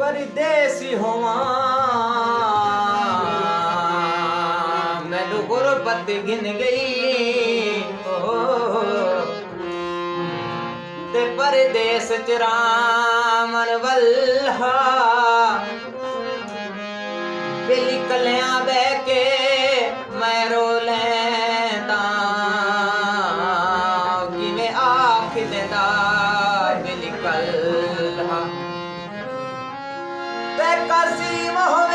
परदेसी होवा मैनू गुरबत गिन गई ते परदेस च रामन वल्हा बिली कलियां बह के मैं रो लैंदा किवें आख देंदा बिली कल्हा ते कासी मोह